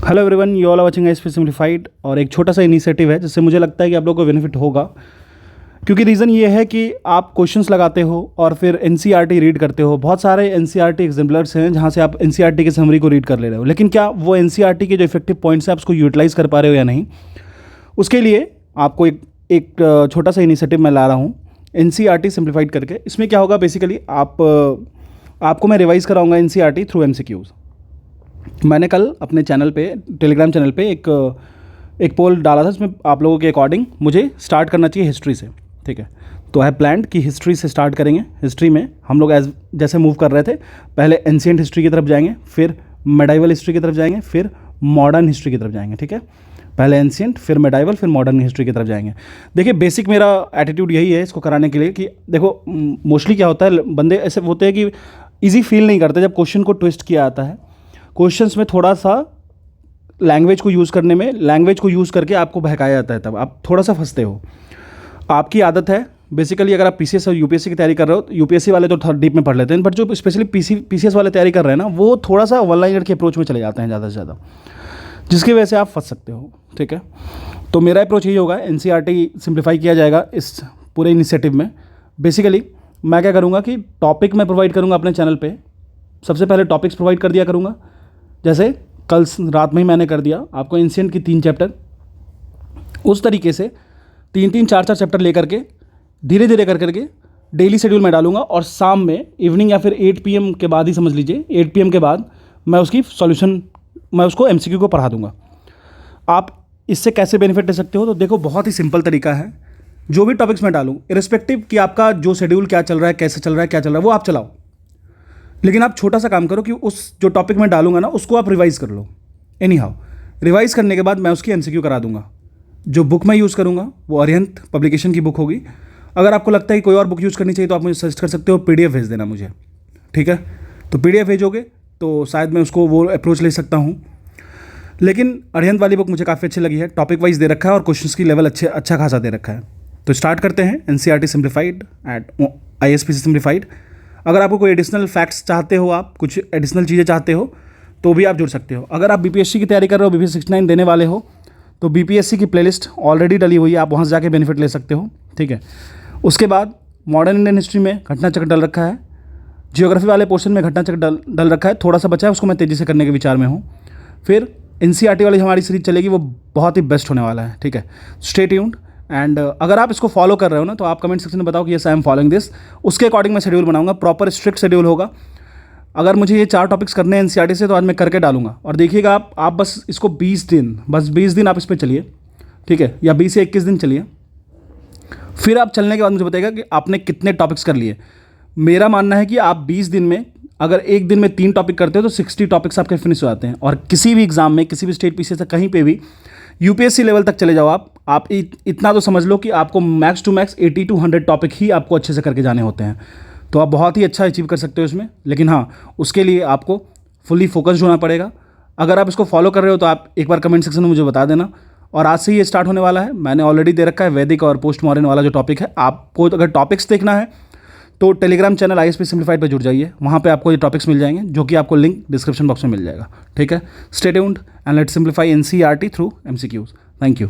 Hello everyone, you all are watching ISP simplified. और एक छोटा सा इनिशिएटिव है जिससे मुझे लगता है कि आप लोगों को बेनिफिट होगा, क्योंकि रीज़न ये है कि आप क्वेश्चंस लगाते हो और फिर एनसीईआरटी रीड करते हो। बहुत सारे एनसीईआरटी एग्जाम्पलर्स हैं जहाँ से आप एनसीईआरटी के समरी को रीड कर ले रहे हो, लेकिन क्या वो एनसीईआरटी के जो इफेक्टिव पॉइंट्स हैं आप उसको यूटिलाइज़ कर पा रहे हो या नहीं। उसके लिए आपको एक छोटा सा इनिशिएटिव मैं ला रहा हूँ, एनसीईआरटी सिंप्लीफाइड करके। इसमें क्या होगा, बेसिकली आपको मैं रिवाइज़ कराऊंगा एनसीईआरटी थ्रू एमसीक्यूज़। मैंने कल अपने चैनल पे, टेलीग्राम चैनल पे एक पोल डाला था, जिसमें आप लोगों के अकॉर्डिंग मुझे स्टार्ट करना चाहिए हिस्ट्री से। ठीक है, तो आई प्लान्ड कि हिस्ट्री से स्टार्ट करेंगे। हिस्ट्री में हम लोग जैसे मूव कर रहे थे, पहले एंशिएंट हिस्ट्री की तरफ जाएंगे, फिर मेडाइवल हिस्ट्री की तरफ जाएंगे, फिर मॉडर्न हिस्ट्री की तरफ जाएंगे। ठीक है, पहले एंशिएंट, फिर मेडाइवल, फिर मॉडर्न हिस्ट्री की तरफ जाएंगे। देखिए, बेसिक मेरा एटीट्यूड यही है इसको कराने के लिए कि देखो, मोस्टली क्या होता है, बंदे ऐसे होते हैं कि ईजी फील नहीं करते जब क्वेश्चन को ट्विस्ट किया आता है। क्वेश्चंस में थोड़ा सा लैंग्वेज को यूज़ करने में, लैंग्वेज को यूज़ करके आपको बहकाया जाता है, तब आप थोड़ा सा फंसते हो। आपकी आदत है बेसिकली, अगर आप पीसीएस और यूपीएससी की तैयारी कर रहे हो, यूपीएससी वाले तो थोड़ा डीप में पढ़ लेते हैं, बट जो स्पेशली पीसीएस वाले तैयारी कर रहे हैं ना, वो थोड़ा सा वन लाइनर के अप्रोच में चले जाते हैं ज़्यादा से ज़्यादा, जिसकी वजह से आप फंस सकते हो। ठीक है, तो मेरा अप्रोच यही होगा, एनसीईआरटी सिंप्लीफाई किया जाएगा इस पूरे इनिशिएटिव में। बेसिकली मैं क्या करूँगा कि टॉपिक मैं प्रोवाइड करूँगा अपने चैनल पर। सबसे पहले टॉपिक्स प्रोवाइड कर दिया करूँगा, जैसे कल रात में ही मैंने कर दिया आपको एंशिएंट की 3 चैप्टर। उस तरीके से 3-3, 4-4 चैप्टर लेकर के धीरे धीरे कर करके डेली शेड्यूल में डालूंगा, और शाम में, इवनिंग या फिर 8 PM के बाद ही समझ लीजिए, 8 PM के बाद मैं उसकी सॉल्यूशन, मैं उसको एमसीक्यू को पढ़ा दूंगा। आप इससे कैसे बेनिफिट ले सकते हो, तो देखो, बहुत ही सिंपल तरीका है। जो भी टॉपिक्स मैं डालूँ, इरिस्पेक्टिव कि आपका जो शेड्यूल क्या चल रहा है, कैसे चल रहा है, क्या चल रहा है, वो आप चलाओ, लेकिन आप छोटा सा काम करो कि उस जो टॉपिक मैं डालूंगा ना, उसको आप रिवाइज़ कर लो। एनी हाउ, रिवाइज़ करने के बाद मैं उसकी एमसीक्यू करा दूंगा। जो बुक मैं यूज़ करूंगा वो अरिहंत पब्लिकेशन की बुक होगी। अगर आपको लगता है कि कोई और बुक यूज़ करनी चाहिए तो आप मुझे सजेस्ट कर सकते हो, पीडीएफ भेज देना मुझे। ठीक है, तो पीडीएफ भेजोगे तो शायद मैं उसको वो अप्रोच ले सकता हूँ, लेकिन अरिहंत वाली बुक मुझे काफ़ी अच्छी लगी है। टॉपिक वाइज दे रखा है और क्वेश्चन की लेवल अच्छा खासा दे रखा है। तो स्टार्ट करते हैं NCERT simplified at ISP simplified. अगर आपको कोई एडिशनल फैक्ट्स चाहते हो, आप कुछ एडिशनल चीज़ें चाहते हो, तो भी आप जुड़ सकते हो। अगर आप बीपीएससी की तैयारी कर रहे हो, बीपीएससी 69 देने वाले हो, तो बीपीएससी की प्लेलिस्ट ऑलरेडी डली हुई है, आप वहाँ से जाके बेनिफिट ले सकते हो। ठीक है, उसके बाद मॉडर्न इंडियन हिस्ट्री में घटना चक्र डल रखा है, जियोग्राफी वाले पोर्शन में घटना चक्र डल रखा है, थोड़ा सा बचा है, उसको मैं तेज़ी से करने के विचार में हूँ। फिर एनसीईआरटी वाली हमारी सीरीज चलेगी, वो बहुत ही बेस्ट होने वाला है। ठीक है, स्टे ट्यून्ड। एंड अगर आप इसको फॉलो कर रहे हो ना, तो आप कमेंट सेक्शन में बताओ कि yes I am following this. उसके अकॉर्डिंग मैं शेड्यूल बनाऊंगा, प्रॉपर स्ट्रिक्ट शेड्यूल होगा। अगर मुझे ये 4 टॉपिक्स करने हैं एनसीईआरटी से, तो आज मैं करके डालूंगा। और देखिएगा, आप बस इसको 20 दिन आप इस पर चलिए। ठीक है, या 20 से 21 दिन चलिए, फिर आप चलने के बाद मुझे बताइएगा कि आपने कितने टॉपिक्स कर लिए। मेरा मानना है कि आप 20 दिन में, अगर एक दिन में 3 टॉपिक करते हो, तो 60 टॉपिक्स आपके फिनिश हो जाते हैं। और किसी भी एग्जाम में, किसी भी स्टेट पीसीएस से, कहीं पे भी यूपीएससी लेवल तक चले जाओ आप इतना तो समझ लो कि आपको max to max 80 to 100 topic ही आपको अच्छे से करके जाने होते हैं। तो आप बहुत ही अच्छा अचीव कर सकते हो इसमें, लेकिन हाँ, उसके लिए आपको फुली फोकस्ड होना पड़ेगा। अगर आप इसको फॉलो कर रहे हो तो आप एक बार कमेंट सेक्शन में मुझे बता देना। और आज से ही ये स्टार्ट होने वाला है, मैंने ऑलरेडी दे रखा है वैदिक और पोस्ट मॉडर्न वाला जो टॉपिक है। आपको अगर टॉपिक्स देखना है तो टेलीग्राम चैनल आईएसपी सिंप्लीफाइड पर जुड़ जाइए, वहाँ पे आपको ये टॉपिक्स मिल जाएंगे, जो कि आपको लिंक डिस्क्रिप्शन बॉक्स में मिल जाएगा। ठीक है, stay tuned and let's simplify NCERT through MCQs. Thank you.